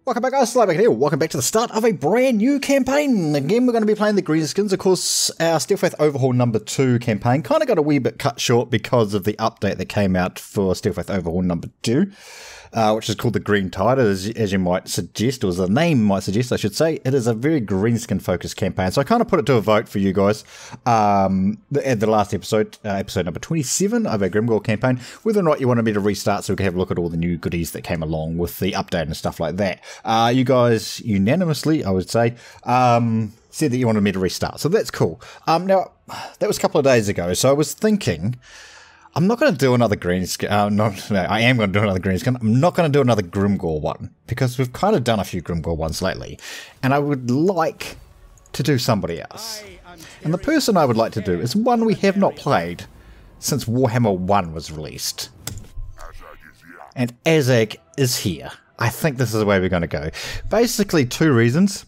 Welcome back, guys. Slowback here. Welcome back to the start of a brand new campaign. Again, we're going to be playing the Greenskins. Of course, our Faith Overhaul number 2 campaign kind of got a wee bit cut short because of the update that came out for Faith Overhaul number 2, which is called the Green Tide, as you might suggest, or as the name might suggest, I should say. It is a very Greenskin-focused campaign, so I kind of put it to a vote for you guys at the last episode, episode number 27 of our Grimgore campaign, whether or not you wanted me to restart so we can have a look at all the new goodies that came along with the update and stuff like that. You guys unanimously, I would say, said that you wanted me to restart, so that's cool. Now, that was a couple of days ago, so I was thinking, I'm not going to do another Greenskin. No, I am going to do another Greenskin. I'm not going to do another Grimgore one, because we've kind of done a few Grimgore ones lately, and I would like to do somebody else. And the person I would like to do is one we have not played since Warhammer 1 was released. And Azhag is here. I think this is the way we're going to go. Basically, 2 reasons.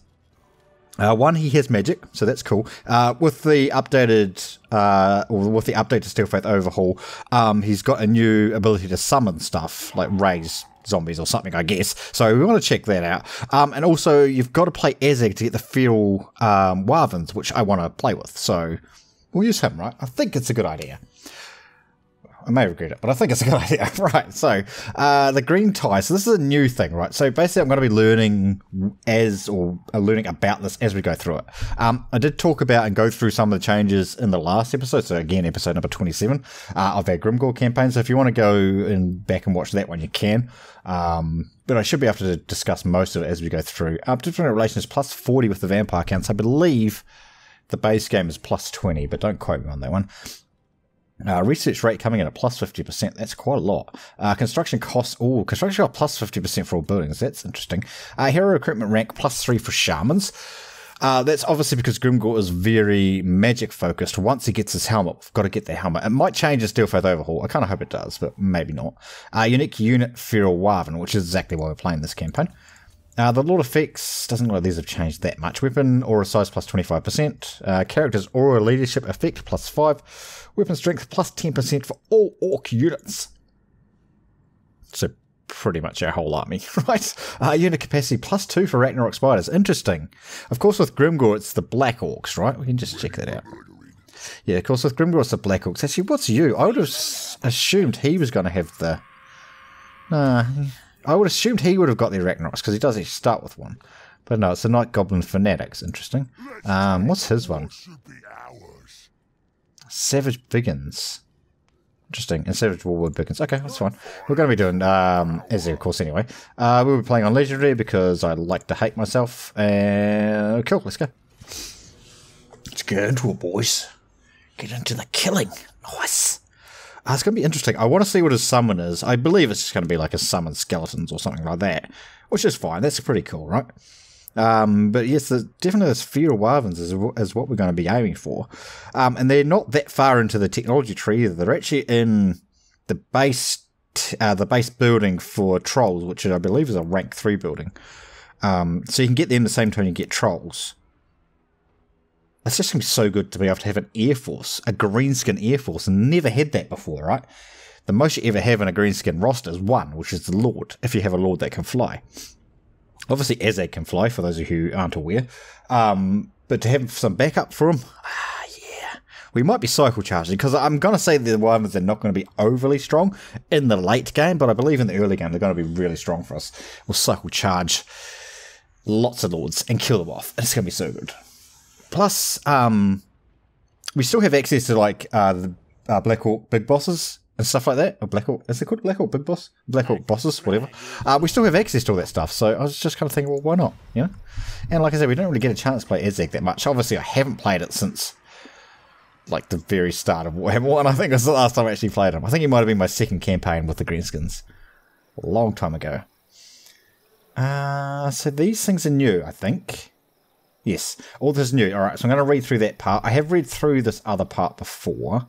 One, he has magic, so that's cool. With the updated, or with the update to Faith Overhaul, he's got a new ability to summon stuff, like raise zombies or something, I guess. So we want to check that out. And also, you've got to play Azhag to get the feral Wyverns, which I want to play with. So we'll use him, right? I think it's a good idea. I may regret it, but I think it's a good idea. Right, so the green tie. So this is a new thing, right? So basically I'm going to be learning learning about this as we go through it. I did talk about and go through some of the changes in the last episode. So again, episode number 27 of our Grimgore campaign. So if you want to go and back and watch that one, you can. But I should be able to discuss most of it as we go through. Different relations plus 40 with the vampire counts. I believe the base game is plus 20, but don't quote me on that one. Research rate coming in at plus 50%. That's quite a lot. Construction costs. Construction cost plus 50% for all buildings. That's interesting. Hero recruitment rank plus 3 for shamans. That's obviously because Grimgore is very magic focused. Once he gets his helmet, we've got to get the helmet. It might change his Faith Overhaul. I kind of hope it does, but maybe not. Unique unit feral Wyvern, which is exactly why we're playing this campaign. The Lord effects doesn't look like these have changed that much. Weapon aura size plus 25%. Characters aura leadership effect plus 5. Weapon strength plus 10% for all orc units. So pretty much our whole army, right? Unit capacity plus 2 for Ragnarok spiders. Interesting. Of course, with Grimgore, it's the black orcs, right? We can just check that out. Yeah, of course, with Grimgore, it's the black orcs. Actually, what's you? I would have assumed he was going to have the... I would have assumed he would have got the Arachnoids, because he does actually start with one. But no, it's the Night Goblin Fanatics. Interesting. What's his one? Savage Biggins. Interesting. And Savage Warlord Biggins. Okay, that's fine. We're going to be doing Azhag, of course, anyway. We'll be playing on Legendary because I like to hate myself. And cool, let's go. Let's get into it, boys. Get into the killing. Nice. It's going to be interesting. I want to see what his summon is. I believe it's just going to be like a summon skeletons or something like that, which is fine. That's pretty cool, right? But yes, definitely this feral Wyverns is what we're going to be aiming for. And they're not that far into the technology tree either. They're actually in the base building for trolls, which I believe is a rank 3 building. So you can get them the same time you get trolls. It's just going to be so good to be able to have an Air Force, a Greenskin Air Force, and never had that before, right? The most you ever have in a Greenskin roster is 1, which is the Lord, if you have a Lord that can fly. Obviously, Azhag can fly, for those of you who aren't aware. But to have some backup for him, yeah. We might be cycle charging, because I'm going to say the Wyverns are not going to be overly strong in the late game, but I believe in the early game they're going to be really strong for us. We'll cycle charge lots of Lords and kill them off. It's going to be so good. Plus, we still have access to like the Black Orc Big Bosses and stuff like that. Or Black Orc, is it called Black Orc Big Boss? Black Orc Bosses, whatever. We still have access to all that stuff, so I was just kind of thinking, well, why not? You know? And like I said, we don't really get a chance to play Azhag that much. Obviously, I haven't played it since like the very start of Warhammer 1. I think that's the last time I actually played him. I think he might have been my second campaign with the Greenskins. A long time ago. So these things are new, I think. Yes, all this is new. Alright, so I'm going to read through that part. I have read through this other part before,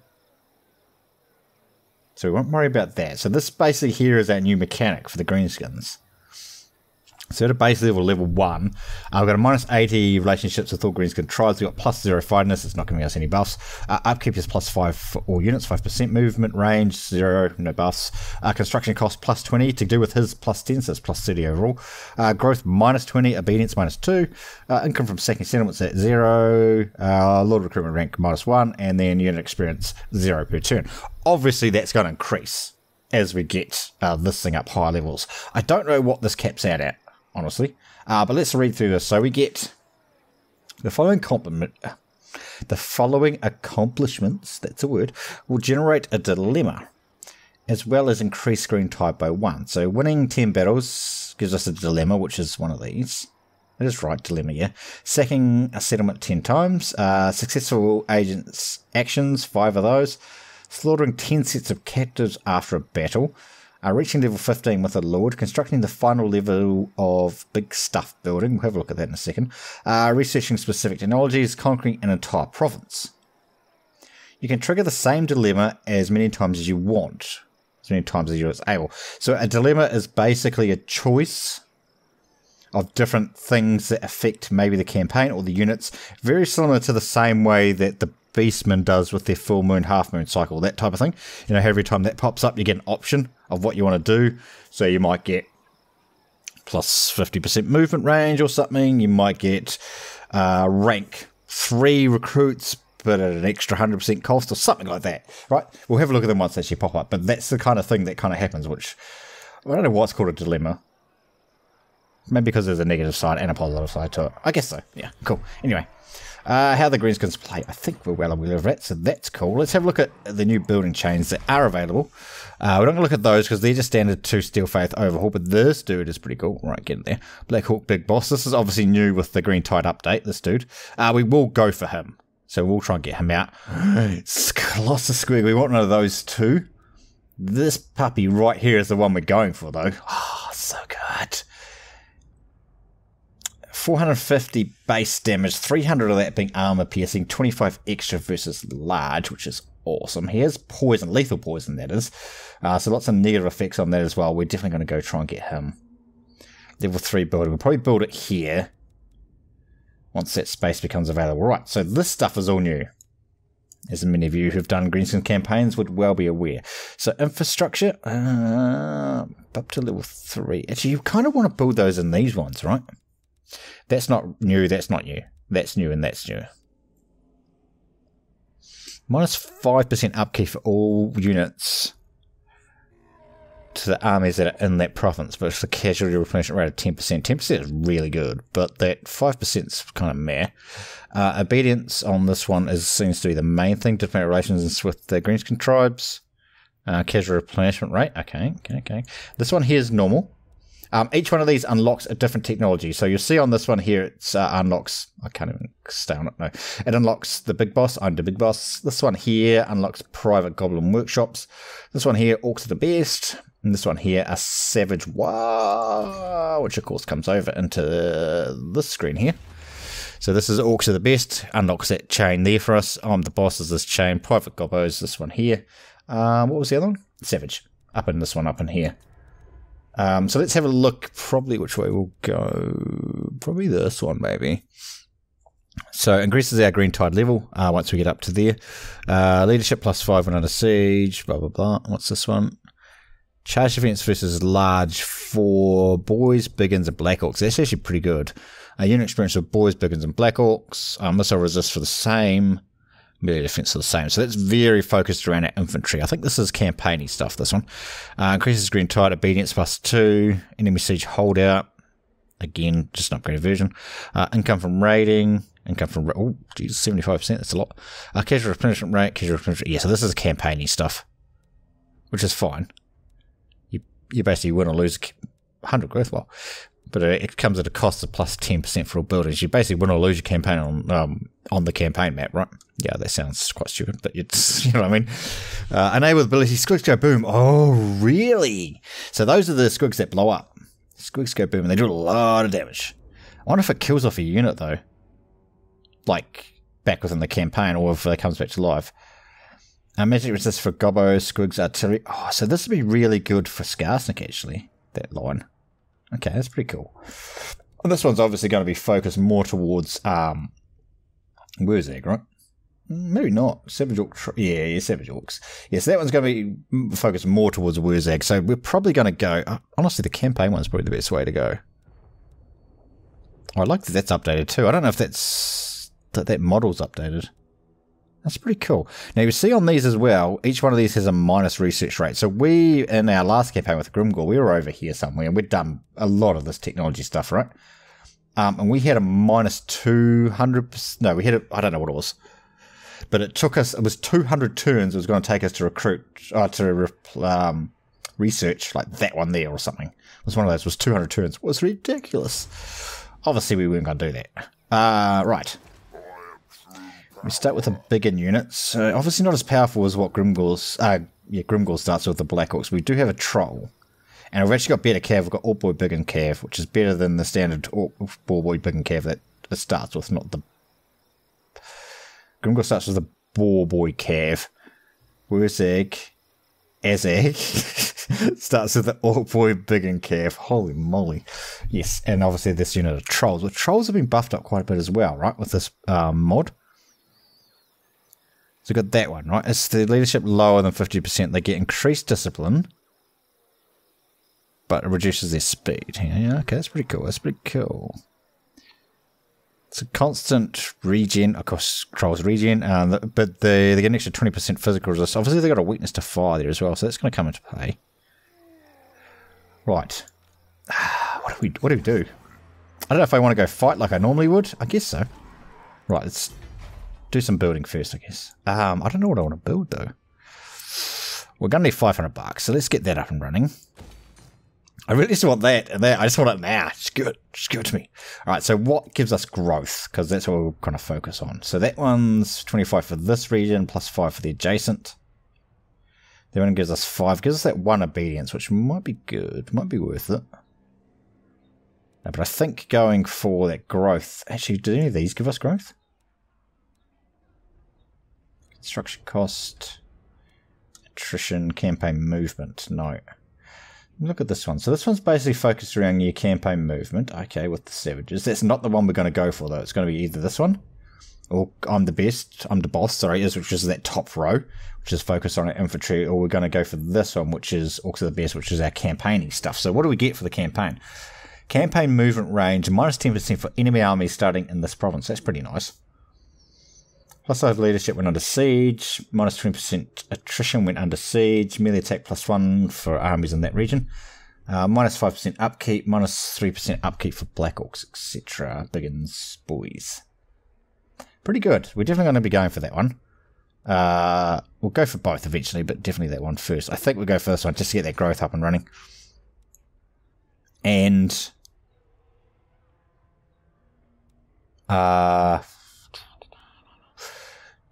so we won't worry about that. So this basically here is our new mechanic for the Greenskins. So at a base level, level 1, we've got a minus 80 relationships with all Greenskins tribes. We've got plus 0 fightiness, it's not giving us any buffs. Upkeep is plus 5 for all units, 5% movement, range, 0, no buffs. Construction cost plus 20 to do with his plus 10, so it's plus 30 overall. Growth minus 20, obedience minus 2. Income from second settlements at 0. Lord recruitment rank minus 1, and then unit experience 0 per turn. Obviously, that's going to increase as we get this thing up higher levels. I don't know what this caps out at, honestly. But let's read through this. So we get the following accomplishments, that's a word, will generate a dilemma, as well as increase screen type by 1. So winning 10 battles gives us a dilemma, which is one of these. That is right, dilemma, yeah. Sacking a settlement 10 times. Successful agents' actions, 5 of those. Slaughtering 10 sets of captives after a battle. Reaching level 15 with a lord. Constructing the final level of big stuff building. We'll have a look at that in a second. Researching specific technologies. Conquering an entire province. You can trigger the same dilemma as many times as you want. As many times as you're able. So a dilemma is basically a choice of different things that affect maybe the campaign or the units. Very similar to the same way that the Beastman does with their full moon, half moon cycle, that type of thing. You know, every time that pops up, you get an option of what you want to do. So you might get plus 50% movement range or something. You might get rank 3 recruits, but at an extra 100% cost or something like that, right? We'll have a look at them once they actually pop up. But that's the kind of thing that kind of happens, which I don't know what's called a dilemma. Maybe because there's a negative side and a positive side to it. I guess so. Yeah, cool. Anyway. How the Greenskins play, I think we're well aware of that, so that's cool. Let's have a look at the new building chains that are available. We're not going to look at those because they're just standard 2 Steel Faith Overhaul, but this dude is pretty cool. Right, get in there. Black Hawk Big Boss. This is obviously new with the Green Tide update, this dude. We will go for him, so we'll try and get him out. Colossus Squig, we want one of those too. This puppy right here is the one we're going for, though. Oh, so good. 450 base damage, 300 of that being armor piercing, 25 extra versus large, which is awesome. He has poison, lethal poison that is. So lots of negative effects on that as well. We're definitely going to go try and get him. Level 3 building. We'll probably build it here once that space becomes available. Right, so this stuff is all new, as many of you who've done Greenskin campaigns would well be aware. So infrastructure, up to level 3. Actually, you kind of want to build those in these ones, right? That's not new, that's not new. That's new and that's new. Minus 5% upkeep for all units to the armies that are in that province, but it's a casualty replenishment rate of 10%. 10% is really good, but that 5% is kind of meh. Obedience on this one seems to be the main thing. Diplomatic relations with the Greenskin tribes. Casualty replenishment rate. Okay. This one here is normal. Each one of these unlocks a different technology. So you'll see on this one here, it unlocks, I can't even stay on it, no. It unlocks the Big Boss, I'm the Big Boss. This one here unlocks private goblin workshops. This one here, Orcs are the best. And this one here, a Savage War, which of course comes over into this screen here. So this is Orcs are the best, unlocks that chain there for us. I'm the Boss is this chain, private gobbos, this one here. What was the other one? Savage, up in this one, up in here. So let's have a look, probably which way we'll go. Probably this one, maybe. So increases our Green Tide level once we get up to there. Leadership plus 5 when under siege, blah, blah, blah. What's this one? Charge defense versus large for boys, biggins, and Black Orcs. That's actually pretty good. Unit experience with boys, biggins, and Black Orcs. Missile resist for the same. Melee defense are the same. So that's very focused around our infantry. I think this is campaigny stuff, this one. Increases Green Tide, obedience plus 2. Enemy siege holdout. Again, just an upgraded version. Income from raiding. Income from... Oh, geez, 75%. That's a lot. Casual replenishment rate. Casual replenishment... Yeah, so this is campaigny stuff. Which is fine. You basically win or lose 100 growth. Well, but it comes at a cost of plus 10% for all buildings. You basically win or lose your campaign on the campaign map, right? Yeah, that sounds quite stupid, but it's, you know what I mean. Enable ability, squigs go boom. Oh, really? So those are the squigs that blow up. Squigs go boom, and they do a lot of damage. I wonder if it kills off a unit, though. Like, back within the campaign, or if it comes back to life. Magic resist for Gobbo, Squigs, Artillery. Oh, so this would be really good for Skarsnik, actually, that line. Okay, that's pretty cool. And this one's obviously going to be focused more towards Wurzag, right? Maybe not. Savage Orc. Yeah, Savage Orcs. Yes, that one's going to be focused more towards Wurzag. So we're probably going to go. Honestly, the campaign one's probably the best way to go. I like that that's updated too. I don't know if that model's updated. That's pretty cool. Now you see on these as well, each one of these has a minus research rate. So we, in our last campaign with Grimgor, we were over here somewhere and we'd done a lot of this technology stuff, right? And we had a minus 200%. No, we had I don't know what it was. But it took us, it was 200 turns it was going to take us to recruit, research, like that one there or something. It was one of those, it was 200 turns. It was ridiculous. Obviously, we weren't going to do that. Right. We start with the bigger units. Obviously not as powerful as what Grimgor's, Grimgor starts with the Black Orcs. We do have a Troll. And we've actually got better cav. We've got Orc Boy Big and Cav, which is better than the standard Orc Boy Big and Cav that it starts with, not the... Grimgor starts with the Boar Boy Cav. Wurzag, Azhag starts with the Orc Boy Big and Cav. Holy moly. Yes, and obviously this unit of Trolls. Well, Trolls have been buffed up quite a bit as well, right, with this mod. So we've got that one, right? It's the leadership lower than 50%. They get increased discipline, but it reduces their speed. Yeah, okay, that's pretty cool. That's pretty cool. It's a constant regen, of course, Trolls regen, but they get an extra 20% physical resist. Obviously, they've got a weakness to fire there as well, so that's going to come into play. Right. What do we do? I don't know if I want to go fight like I normally would. I guess so. Right, let's do some building first, I guess. I don't know what I want to build, though. We're going to need $500, so let's get that up and running. I really just want that and that. I just want it now. Just give it to me. All right, so what gives us growth? Because that's what we'll kind of focus on. So that one's 25 for this region, plus 5 for the adjacent. That one gives us 5. Gives us that 1 obedience, which might be good. Might be worth it. No, but I think going for that growth... Actually, do any of these give us growth? Construction cost. Attrition, campaign movement. No. Look at this one. So this one's basically focused around your campaign movement. Okay, with the savages. That's not the one we're going to go for, though. It's going to be either this one, or I'm the boss, sorry, which is that top row, which is focused on our infantry, or we're going to go for this one, which is also the best, which is our campaigning stuff. So what do we get for the campaign? Campaign movement range, minus 10% for enemy armies starting in this province. That's pretty nice. Plus 5 leadership when under siege, minus 20% attrition when under siege, melee attack plus 1 for armies in that region, minus 5% upkeep, minus 3% upkeep for Black Orcs, etc. Biggins, boys. Pretty good. We're definitely going to be going for that one. We'll go for both eventually, but definitely that one first. I think we'll go for this one just to get that growth up and running. And...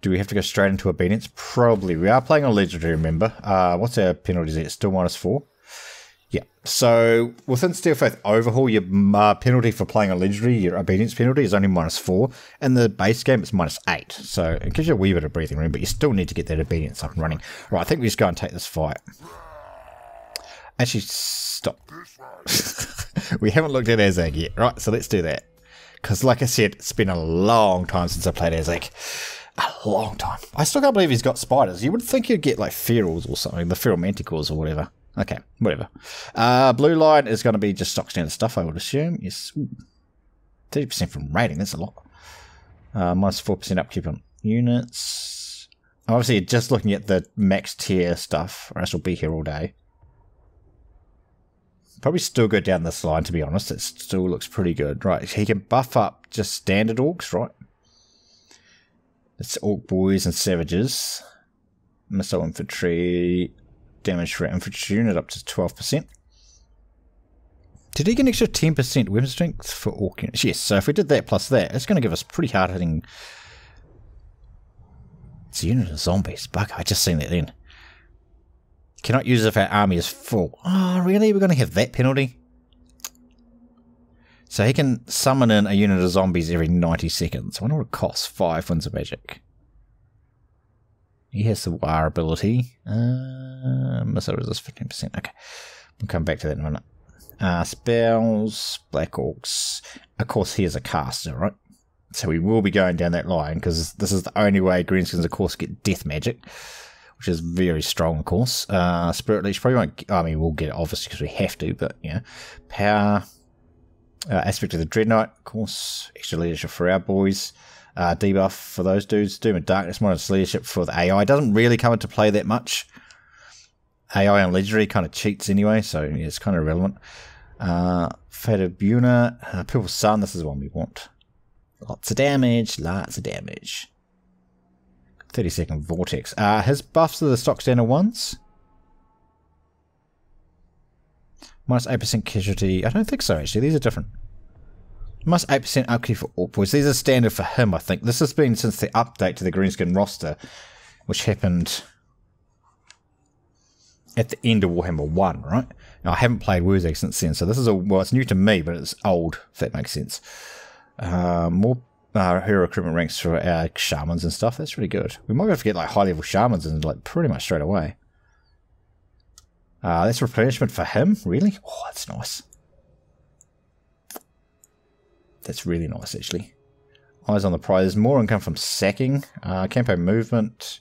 do we have to go straight into obedience? Probably. We are playing on legendary, remember. What's our penalties there? It's still minus 4. Yeah. So within Steel Faith Overhaul, your penalty for playing on legendary, your obedience penalty is only minus 4. In the base game, it's minus 8. So it gives you a wee bit of breathing room, but you still need to get that obedience up and running. Right, I think we just go and take this fight. Actually, stop. We haven't looked at Azhag yet, right? So let's do that. Because like I said, it's been a long time since I played Azhag. A long time. I still can't believe he's got spiders. You would think he'd get like ferals or something, the feral manticores or whatever. Okay, whatever. Blue line is going to be just stock standard stuff, I would assume. Yes. 30% from rating, that's a lot. Minus 4% upkeep on units. Obviously, just looking at the max tier stuff, or else we'll be here all day. Probably still go down this line, to be honest. It still looks pretty good. Right, he can buff up just standard orcs, right? It's Orc Boys and Savages. Missile Infantry. Damage for infantry unit up to 12%. Did he get an extra 10% weapon strength for Orc units? Yes, so if we did that plus that, it's going to give us pretty hard hitting. It's a unit of zombies. Bugger, I just seen that then. Cannot use it if our army is full. Oh, really? We're going to have that penalty? So he can summon in a unit of zombies every 90 seconds. I wonder what it costs. 5 Winds of Magic. He has the War ability. Missile resist 15%. Okay. We'll come back to that in a minute. Spells, Black Orcs. Of course, he is a caster, right? So we will be going down that line, because this is the only way Greenskins, of course, get death magic, which is very strong, of course. Spirit Leech probably won't... I mean, we'll get it, obviously, because we have to, but, yeah. Power... Aspect of the Dreadnought, of course. Extra leadership for our boys. Debuff for those dudes. Doom and Darkness, minus leadership for the AI. Doesn't really come into play that much. AI on Legendary kind of cheats anyway, so yeah, it's kind of irrelevant. Fate of Buna. Purple Sun, this is the one we want. Lots of damage, lots of damage. 30-second Vortex. His buffs are the stock standard ones. Minus 8% casualty. I don't think so, actually. These are different. Minus 8% upkeep for all boys. These are standard for him, I think. This has been since the update to the Greenskin roster, which happened at the end of Warhammer 1, right? Now, I haven't played Wurzag since then, so this is well, it's new to me, but it's old, if that makes sense. More hero recruitment ranks for our shamans and stuff. That's really good. We might be able to get like high-level shamans and like pretty much straight away. That's replenishment for him, really? Oh, that's nice. That's really nice, actually. Eyes on the prize. There's more income from sacking. Campo movement.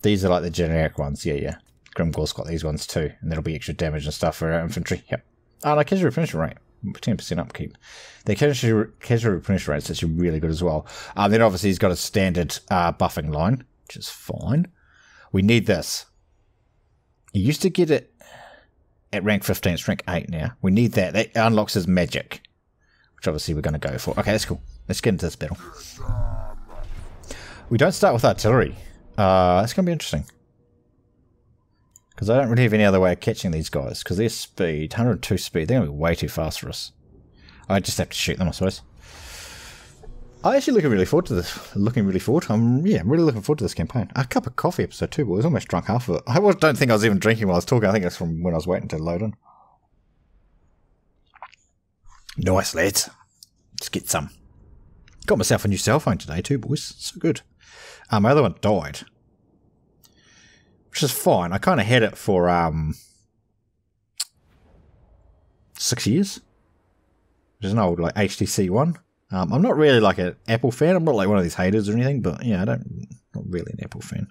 These are like the generic ones. Yeah. Grimgor's got these ones too. And that'll be extra damage and stuff for our infantry. Yep. No, casual replenishment rate. 10% upkeep. The casual replenishment rate is actually really good as well. Then obviously he's got a standard buffing line, which is fine. We need this. You used to get it at rank 15. It's rank 8 now. We need that. That unlocks his magic, which obviously we're going to go for. Okay, that's cool. Let's get into this battle. We don't start with artillery. That's going to be interesting. Because I don't really have any other way of catching these guys. Because their speed, 102 speed, they're going to be way too fast for us. I just have to shoot them, I suppose. I'm actually looking really forward to this. I'm really looking forward to this campaign. A cup of coffee episode 2, boys. Almost drunk half of it. I don't think I was even drinking while I was talking. I think it's from when I was waiting to load in. Nice, lads. Let's get some. Got myself a new cell phone today too, boys. So good. My other one died, which is fine. I kind of had it for 6 years. Which is an old like HTC one. I'm not really like an Apple fan. I'm not like one of these haters or anything, but yeah, not really an Apple fan.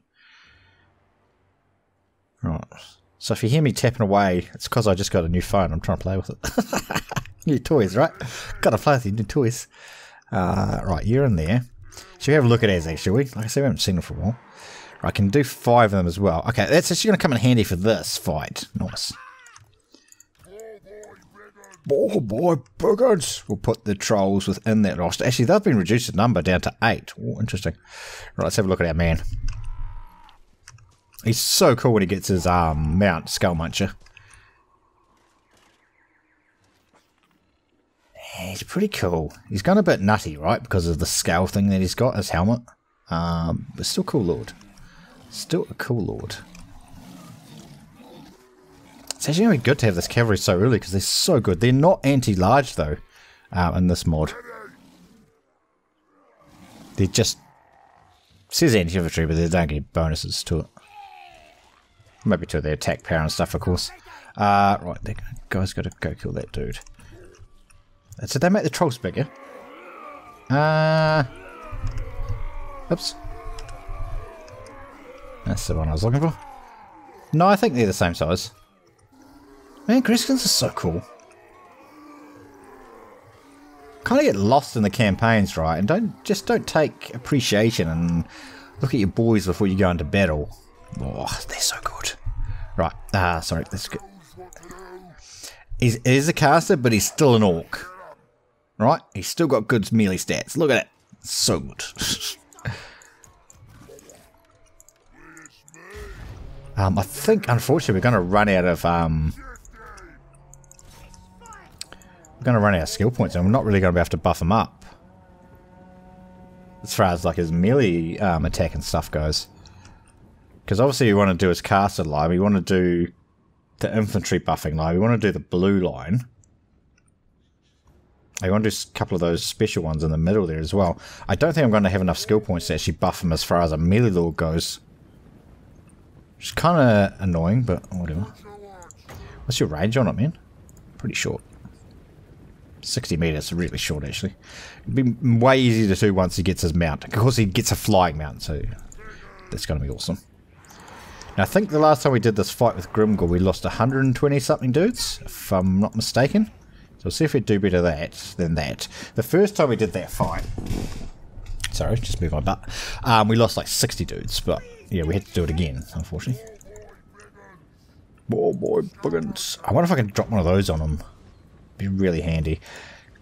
Right. So if you hear me tapping away, it's because I just got a new phone. I'm trying to play with it. New toys, right? Gotta play with your new toys. Right, you're in there. Should we have a look at Azhag, shall we? Like I said, we haven't seen them for a while. Right, I can do 5 of them as well. Okay, that's actually going to come in handy for this fight. Nice. Oh boy, brigands! We'll put the trolls within that roster. Actually, they've been reduced in number down to 8. Oh, interesting. Right, let's have a look at our man. He's so cool when he gets his mount, Skull Muncher. He's pretty cool. He's gone a bit nutty, right? Because of the scale thing that he's got, his helmet. But still cool lord. Still a cool lord. It's actually going to be good to have this cavalry so early because they're so good. They're not anti-large though in this mod. They're just... It says anti-infantry, but they don't get bonuses to it. Maybe to their attack power and stuff, of course. Right, that guy's got to go kill that dude. So they make the trolls bigger. Oops. That's the one I was looking for. No, I think they're the same size. Man, Greenskins are so cool. Kind of get lost in the campaigns, right? And don't take appreciation and look at your boys before you go into battle. Oh, they're so good. Right, sorry, that's good. He's a caster, but he's still an orc. Right? He's still got good melee stats. Look at it. So good. I think, unfortunately, we're going to run out of... we're going to run out of skill points, and we're not really going to be able to buff him up. As far as like his melee attack and stuff goes. Because obviously we want to do his caster line. We want to do the infantry buffing line. We want to do the blue line. I want to do a couple of those special ones in the middle there as well. I don't think I'm going to have enough skill points to actually buff him as far as a melee lord goes. Which is kind of annoying, but whatever. What's your range on it, man? Pretty short. 60 meters, really short actually. It'd be way easier to do once he gets his mount. Of course, he gets a flying mount, so that's going to be awesome. Now, I think the last time we did this fight with Grimgor, we lost 120 something dudes, if I'm not mistaken. So we'll see if we do better than that. The first time we did that fight, sorry, just move my butt. We lost like 60 dudes, but yeah, we had to do it again, unfortunately. Oh boy, buggins. I wonder if I can drop one of those on him. Be really handy.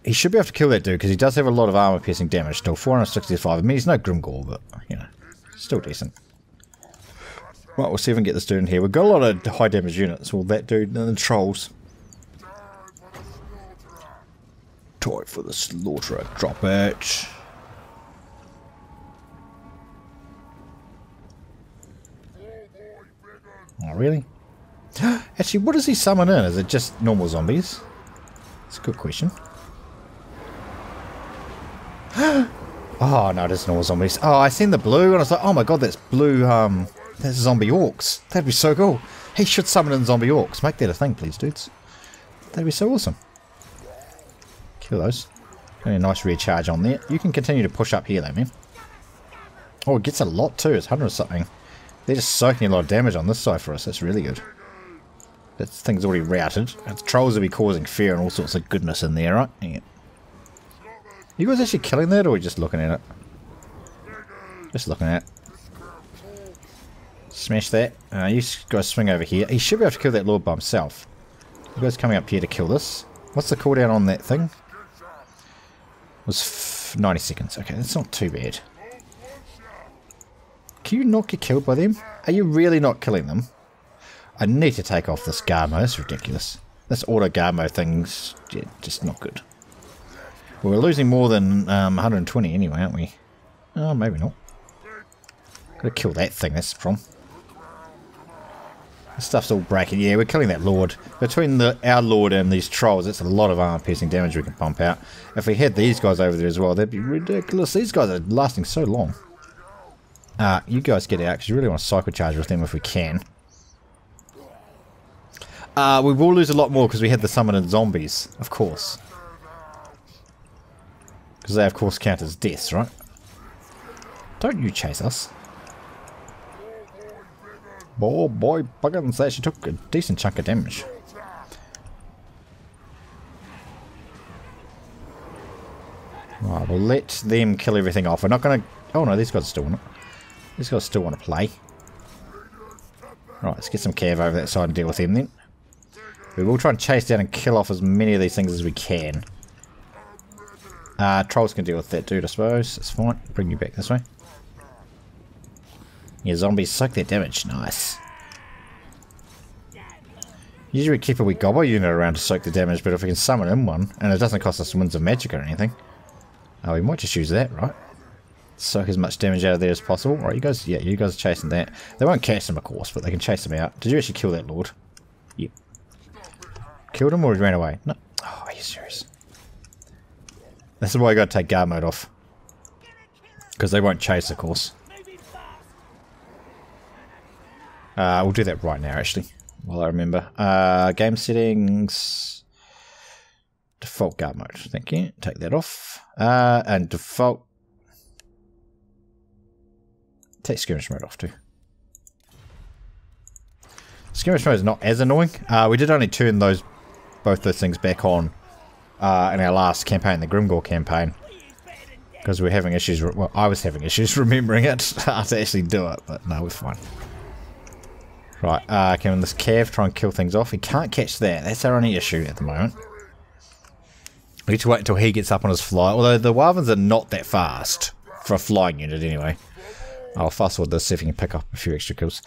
He should be able to kill that dude because he does have a lot of armor piercing damage still. 465. I mean, he's no Grimgor, but you know, still decent. Right, we'll see if we can get this dude in here. We've got a lot of high damage units. Well, that dude and the trolls. Toy for the Slaughterer. Drop it. Oh, really? Actually, what does he summon in? Is it just normal zombies? That's a good question. Oh, no, it is normal zombies. Oh, I seen the blue, and I was like, oh my god, that's blue, that's zombie orcs. That'd be so cool. He should summon in zombie orcs. Make that a thing, please, dudes. That'd be so awesome. Kill those. Got a nice recharge on there. You can continue to push up here, though, man. Oh, it gets a lot, too. It's 100 something. They're just soaking a lot of damage on this side for us. That's really good. That thing's already routed. The trolls will be causing fear and all sorts of goodness in there, right? Yeah. You guys actually killing that, or are we just looking at it? Just looking at it. Smash that. You guys swing over here. He should be able to kill that lord by himself. You guys coming up here to kill this. What's the cooldown on that thing? It was 90 seconds. Okay, that's not too bad. Can you not get killed by them? Are you really not killing them? I need to take off this Garmo. It's ridiculous. This auto Garmo thing's just not good. Well, we're losing more than 120 anyway, aren't we? Oh, maybe not. Gotta kill that thing, that's the problem. This stuff's all breaking. Yeah, we're killing that lord. Between our lord and these trolls, that's a lot of armor piercing damage we can pump out. If we had these guys over there as well, that'd be ridiculous. These guys are lasting so long. You guys get out, because you really want to cycle charge with them if we can. We will lose a lot more because we had the summon in zombies, of course. Because they, of course, count as deaths, right? Don't you chase us. Oh boy, buggins, they actually took a decent chunk of damage. Right, we'll let them kill everything off. We're not going to... Oh no, these guys still want it. These guys still want to play. Right, let's get some cav over that side and deal with them then. We will try and chase down and kill off as many of these things as we can. Trolls can deal with that dude, I suppose. That's fine. Bring you back this way. Yeah, zombies soak their damage. Nice. Usually we keep a wee gobble unit around to soak the damage, but if we can summon in one, and it doesn't cost us winds of magic or anything, we might just use that, right? Soak as much damage out of there as possible. Right, you guys, yeah, you guys are chasing that. They won't catch them, of course, but they can chase them out. Did you actually kill that lord? Yep. Killed him or he ran away? No. Oh, are you serious? This is why you got to take guard mode off. Because they won't chase, of course. We'll do that right now, actually. While I remember. Game settings. Default guard mode. Thank you. Take that off. And default. Take skirmish mode off too. Skirmish mode is not as annoying. We did only turn both those things back on in our last campaign, the Grimgor campaign, because we were having issues. Well, I was having issues remembering it to actually do it, but no, we're fine. Right, can this cav try and kill things off? He can't catch that. That's our only issue at the moment. We need to wait until he gets up on his fly. Although the Wyverns are not that fast for a flying unit anyway. I'll fast forward this, see if we can pick up a few extra kills.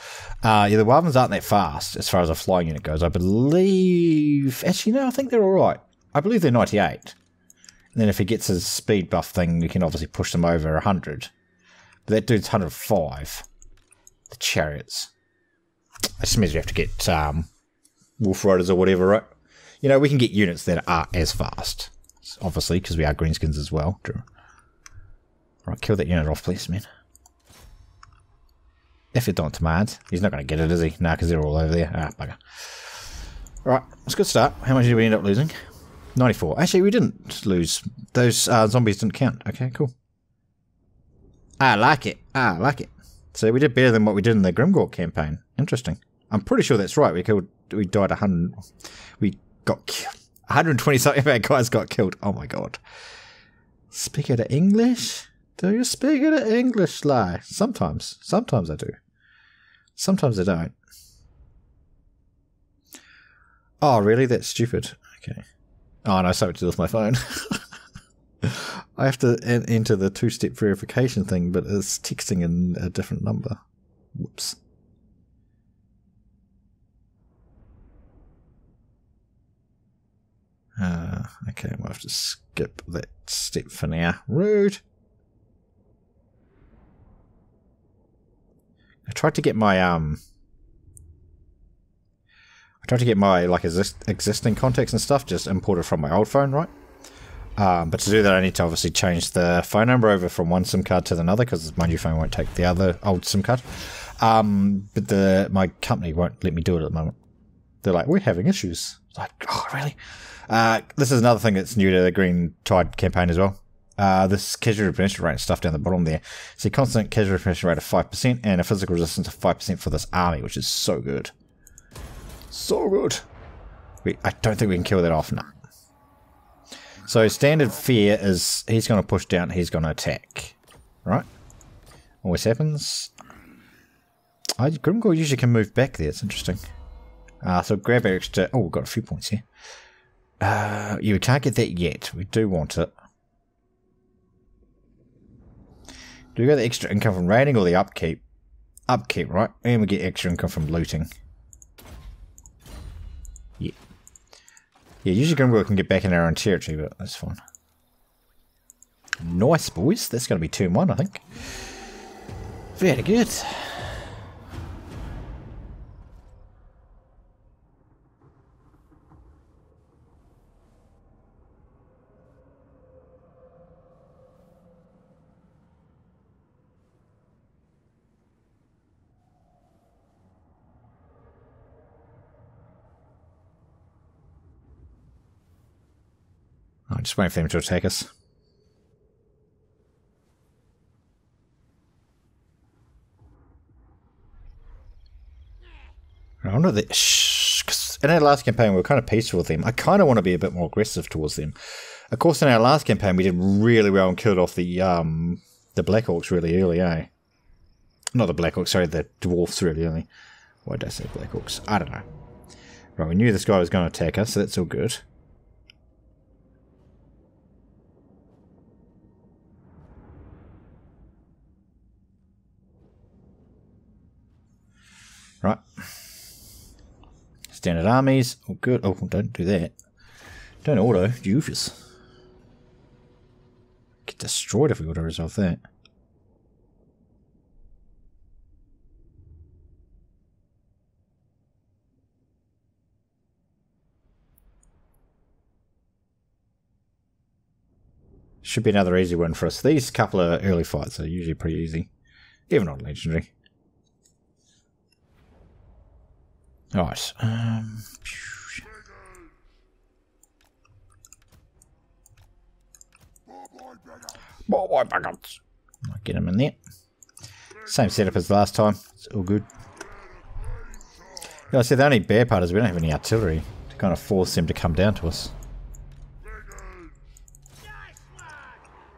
Yeah, the Wyverns aren't that fast as far as a flying unit goes. I believe... Actually, no, I think they're alright. I believe they're 98. And then if he gets his speed buff thing, we can obviously push them over 100. But that dude's 105. The chariots. That just means we have to get Wolf Riders or whatever, right? You know, we can get units that are as fast. Obviously, because we are Greenskins as well. Right, kill that unit off, please, man. If you don't mind. He's not going to get it, is he? Nah, because they're all over there. Ah, bugger. Right, it's a good start. How much did we end up losing? 94. Actually, we didn't lose. Those zombies didn't count. Okay, cool. I like it. I like it. So we did better than what we did in the Grimgork campaign. Interesting. I'm pretty sure that's right. We died 100. We got killed. 120 something of our guys got killed. Oh my god. Speak it English? Do you speak it English, Sly? Sometimes. Sometimes I do. Sometimes I don't. Oh, really? That's stupid. Okay. Oh, no, something to do with my phone. I have to enter the two-step verification thing, but it's texting in a different number. Whoops. Okay, we'll have to skip that step for now. Rude. I tried to get my like existing contacts and stuff just imported from my old phone, right? But to do that, I need to obviously change the phone number over from one SIM card to another because my new phone won't take the other old SIM card. But my company won't let me do it at the moment. They're like, we're having issues. It's like, oh, really? This is another thing that's new to the Green Tide campaign as well. This casualty replenishment rate stuff down the bottom there. See, constant casualty replenishment rate of 5% and a physical resistance of 5% for this army, which is so good. So good. I don't think we can kill that off now. So standard fear is he's going to push down, he's going to attack. Right? Always happens. Grimgor usually can move back there, it's interesting. So grab our extra... Oh, we've got a few points here. Yeah, we can't get that yet. We do want it. Do we get the extra income from raiding or the upkeep? Upkeep, right? And we get extra income from looting. Yeah. Yeah, usually Grimgor can get back in our own territory, but that's fine. Nice, boys. That's going to be 2-1, I think. Very good. I'm just waiting for them to attack us. I wonder that. Cause in our last campaign, we were kind of peaceful with them. I kind of want to be a bit more aggressive towards them. Of course, in our last campaign, we did really well and killed off the Black Orcs really early, eh? Not the Black Orcs, sorry, the Dwarfs really early. Why did I say Black Orcs? I don't know. Right, we knew this guy was going to attack us, so that's all good. Right. Standard armies. Oh, good. Oh, don't do that. Don't auto. Doofus. Get destroyed if we auto resolve that. Should be another easy one for us. These couple of early fights are usually pretty easy. Even on legendary. Alright, Boy, buckets. Might get him in there. Same setup as last time. It's all good. Yeah, I said the only bad part is we don't have any artillery to kind of force them to come down to us.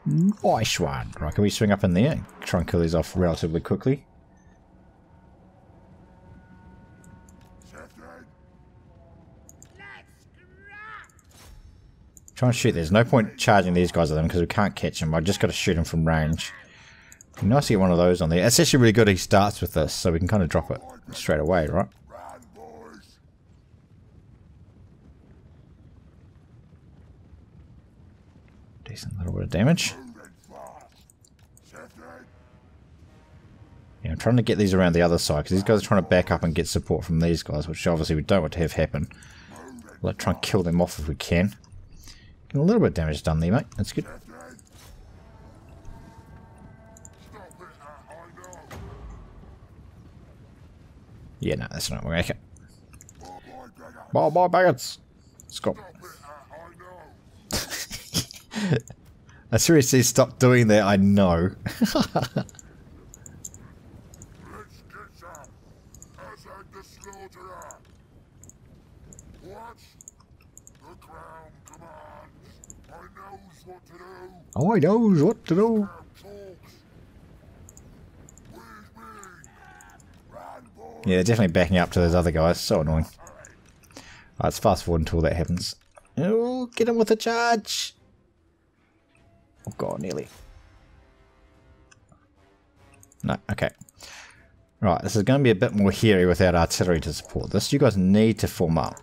Nice one. Right, can we swing up in there and try and kill these off relatively quickly? Try and shoot. There's no point charging these guys at them because we can't catch them. I just got to shoot them from range. It'd be nice to get one of those on there. It's actually really good he starts with this, so we can kind of drop it straight away, right? Decent little bit of damage. Yeah, I'm trying to get these around the other side because these guys are trying to back up and get support from these guys, which obviously we don't want to have happen. We'll try and kill them off if we can. A little bit of damage done there, mate. That's good. Yeah, no, that's not working. Bye, baggers. Let's go. I seriously stopped doing that, I know. Let's get some. Azhag The Slaughterer. What? The crown commands. I knows what to do. Oh, I knows what to do. Yeah, they're definitely backing up to those other guys. So annoying. Alright, let's fast forward until that happens. Oh, get him with a charge. Oh god, nearly. No, okay. Right, this is going to be a bit more hairy without artillery to support this. You guys need to form up.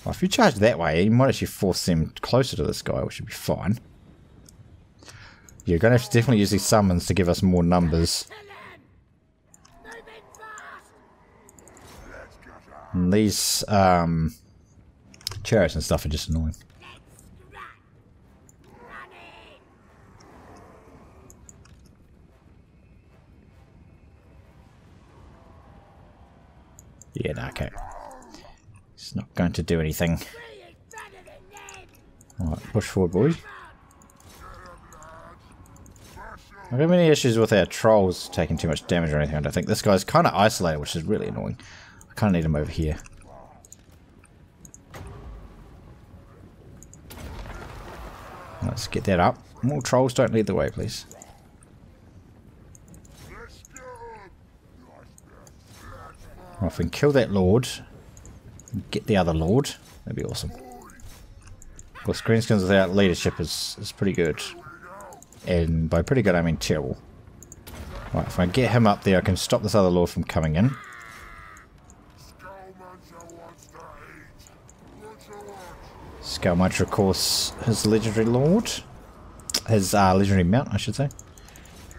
Well, if you charge that way, you might actually force them closer to this guy, which should be fine. You're going to have to definitely use these summons to give us more numbers. And these chariots and stuff are just annoying. Yeah, no, okay. It's not going to do anything. Alright, push forward, boys. I don't have any issues with our trolls taking too much damage or anything. I don't think. This guy's kind of isolated, which is really annoying. I kind of need him over here. Let's get that up. More trolls, don't lead the way, please. Well, if we can kill that lord, get the other lord, that'd be awesome. Of course, Greenskins without leadership is pretty good. And by pretty good, I mean terrible. Right, if I get him up there, I can stop this other lord from coming in. Skullmuncher, of course, his legendary lord. His legendary mount, I should say.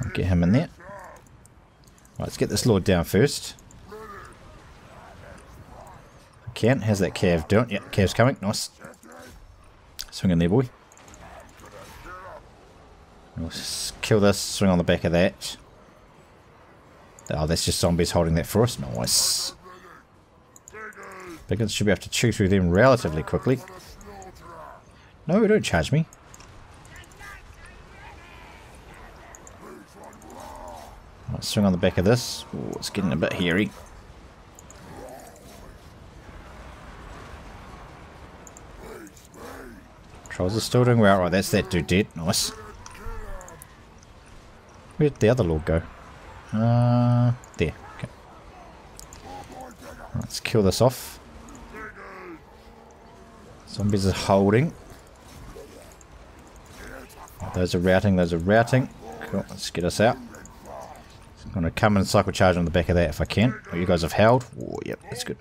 I'll get him in there. Right, let's get this lord down first. I can. How's that cav doing? Yep, cav's coming. Nice. Swing in there, boy. We'll kill this, swing on the back of that. Oh, that's just zombies holding that for us. Nice. Biggins should be able to chew through them relatively quickly. No, don't charge me. Right, swing on the back of this. Ooh, it's getting a bit hairy. Trolls are still doing well. Right, that's that dude dead. Nice. Where'd the other lord go? There. Okay. Right, let's kill this off. Zombies are holding. Those are routing, those are routing. Cool, let's get us out. I'm going to come and cycle charge on the back of that if I can. Oh, you guys have held. Oh, yep, that's good.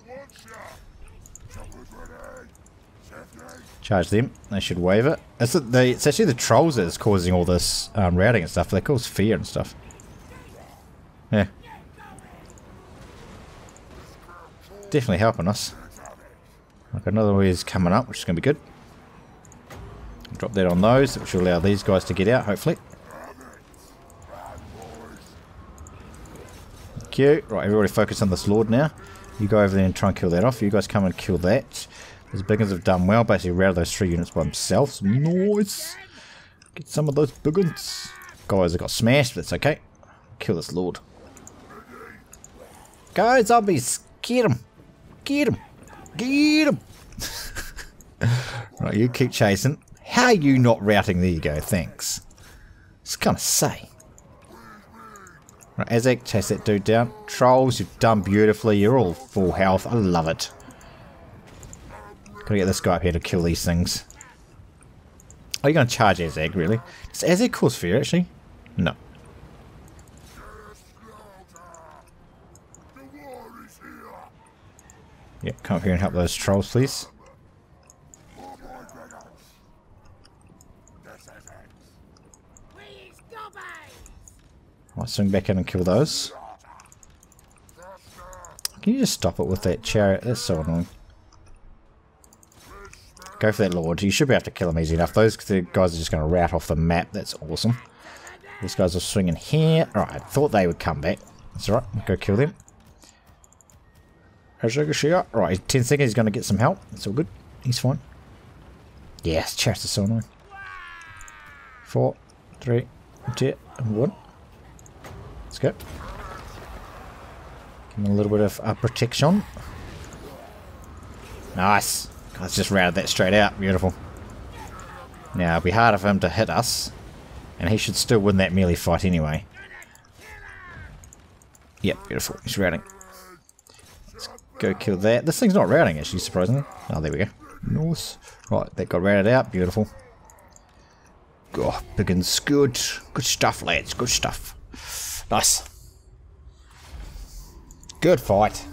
Charge them. They should wave it. It's actually the trolls that's causing all this routing and stuff. They cause fear and stuff. Yeah. Definitely helping us. Like another way is coming up, which is going to be good. Drop that on those, which will allow these guys to get out, hopefully. Thank you. Right, everybody focus on this lord now. You go over there and try and kill that off. You guys come and kill that. Those biggins have done well. Basically routed those 3 units by themselves. Nice. Get some of those biggins. Guys have got smashed, but it's okay. Kill this lord. Go, zombies. Get him. Get him. Get him. Right, you keep chasing. How are you not routing? There you go. Thanks. Just kind of say. Right, Azhag, chase that dude down. Trolls, you've done beautifully. You're all full health. I love it. Gotta get this guy up here to kill these things. Are you going to charge Azhag, really? Does Azhag cause fear, actually? No. Yep, come up here and help those trolls, please. I'll swing back in and kill those. Can you just stop it with that chariot? That's so annoying. Go for that lord. You should be able to kill him easy enough. Those guys are just going to rout off the map. That's awesome. These guys are swinging here. Alright, I thought they would come back. That's alright. Go kill them. Right, 10 seconds. He's going to get some help. That's all good. He's fine. Yes, chest is so annoying. 4, 3, 2, and 1. Let's go. Give him a little bit of protection. Nice. Let's just routed that straight out. Beautiful. Now, it'll be harder for him to hit us. And he should still win that melee fight anyway. Yep, beautiful. He's routing. Let's go kill that. This thing's not routing, actually, surprisingly. Oh, there we go. Nice. Right, that got routed out. Beautiful. Oh, Biggins. Good. Good stuff, lads. Good stuff. Nice. Good fight.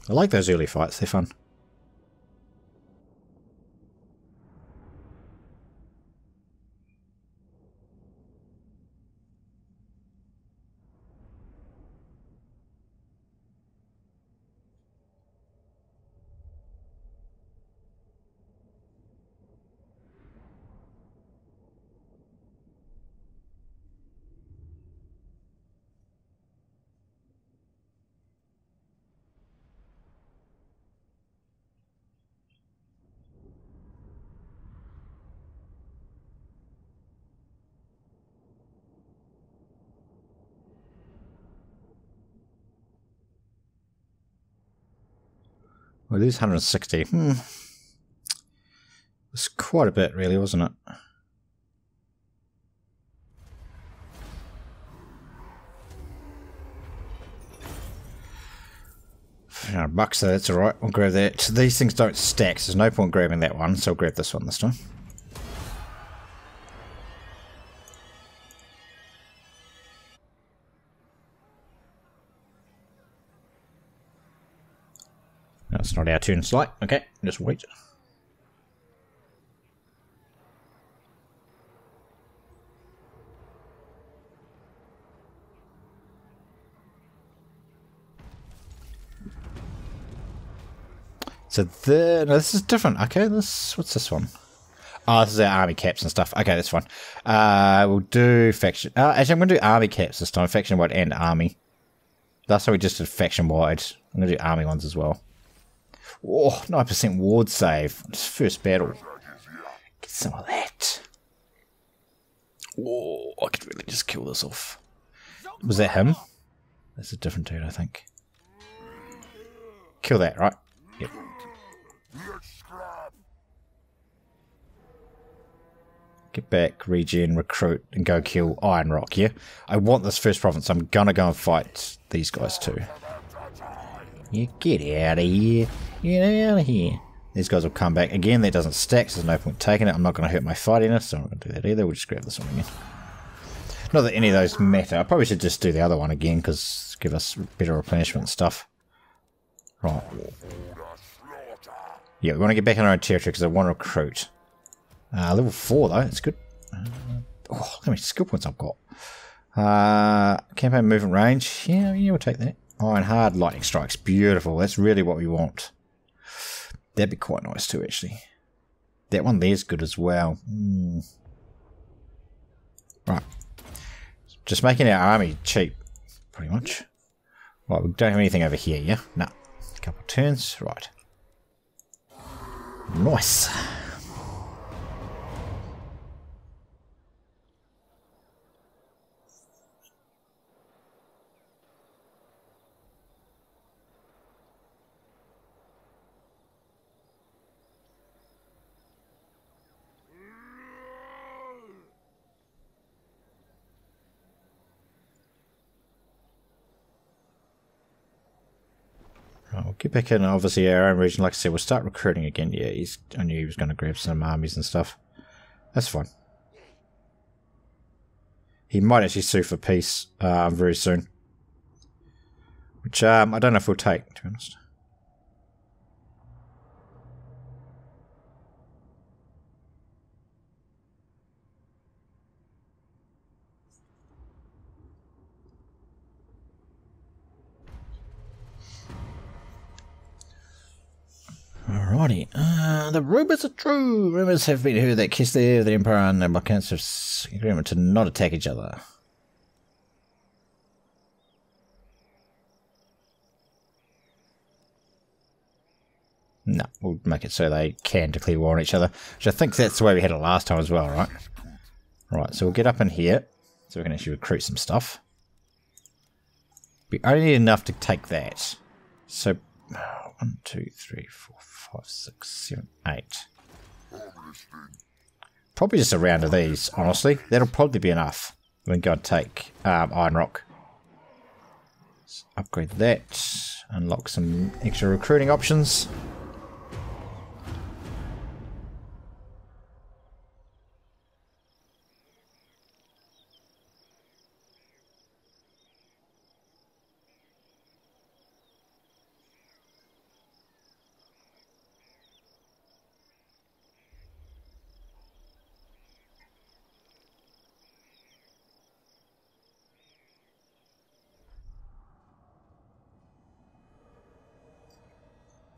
I like those early fights. They're fun. Well, it is 160. It was quite a bit, really, wasn't it? $100, so that's alright. I'll grab that. These things don't stack, so there's no point grabbing that one, so I'll grab this one this time. No, it's not our turn to select. Okay, just wait. So no, this is different. Okay, what's this one? Oh, this is our army caps and stuff. Okay, that's fine. We'll do faction. Actually, I'm going to do army caps this time. Faction wide and army. That's how we just did faction wide. I'm going to do army ones as well. Oh, 9% ward save. It's first battle. Get some of that. Oh, I could really just kill this off. Was that him? That's a different dude, I think. Kill that, right? Yep. Get back, regen, recruit, and go kill Iron Rock, yeah? I want this first province. I'm gonna go and fight these guys too. Yeah, get out of here. Get out of here. These guys will come back. Again, that doesn't stack, so there's no point taking it. I'm not going to hurt my fightiness, so I'm not going to do that either. We'll just grab this one again. Not that any of those matter. I probably should just do the other one again, because give us better replenishment and stuff. Right. Yeah, we want to get back in our own territory, because I want to recruit. Level 4, though. That's good. Oh, look how many skill points I've got. Campaign movement range. Yeah, we'll take that. Iron hard, lightning strikes. Beautiful. That's really what we want. That'd be quite nice too, actually. That one there's good as well. Right. Just making our army cheap, pretty much. Right, we don't have anything over here, yeah? No. A couple of turns. Right. Nice. We'll get back in, obviously, our own region. Like I said, we'll start recruiting again. Yeah, I knew he was going to grab some armies and stuff. That's fine. He might actually sue for peace very soon. Which I don't know if we'll take, to be honest. Alrighty. The rumours are true. Rumours have been heard that Kessler, the Emperor, and the Balkans have agreement to not attack each other. No, we'll make it so they can declare war on each other. Which I think that's the way we had it last time as well, right? Right, so we'll get up in here. So we can actually recruit some stuff. We only need enough to take that. So, 1, 2, 3, 4, 5, 6, 7, 8. Probably just a round of these, honestly. That'll probably be enough. We can go and take Iron Rock. Let's upgrade that. Unlock some extra recruiting options.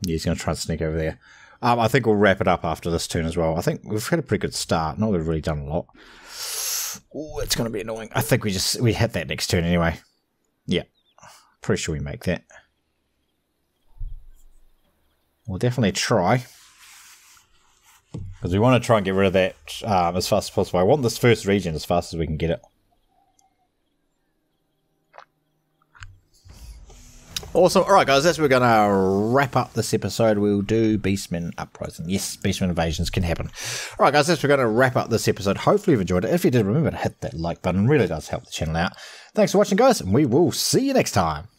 Yeah, he's going to try and sneak over there. I think we'll wrap it up after this turn as well. I think we've had a pretty good start. Not that we've really done a lot. Oh, it's going to be annoying. I think we hit that next turn anyway. Yeah, pretty sure we make that. We'll definitely try. Because we want to try and get rid of that as fast as possible. I want this first region as fast as we can get it. Awesome. Alright guys, that's where we're going to wrap up this episode. We'll do Beastmen Uprising. Yes, Beastmen invasions can happen. Alright guys, that's where we're going to wrap up this episode. Hopefully you've enjoyed it. If you did, remember to hit that like button. It really does help the channel out. Thanks for watching guys, and we will see you next time.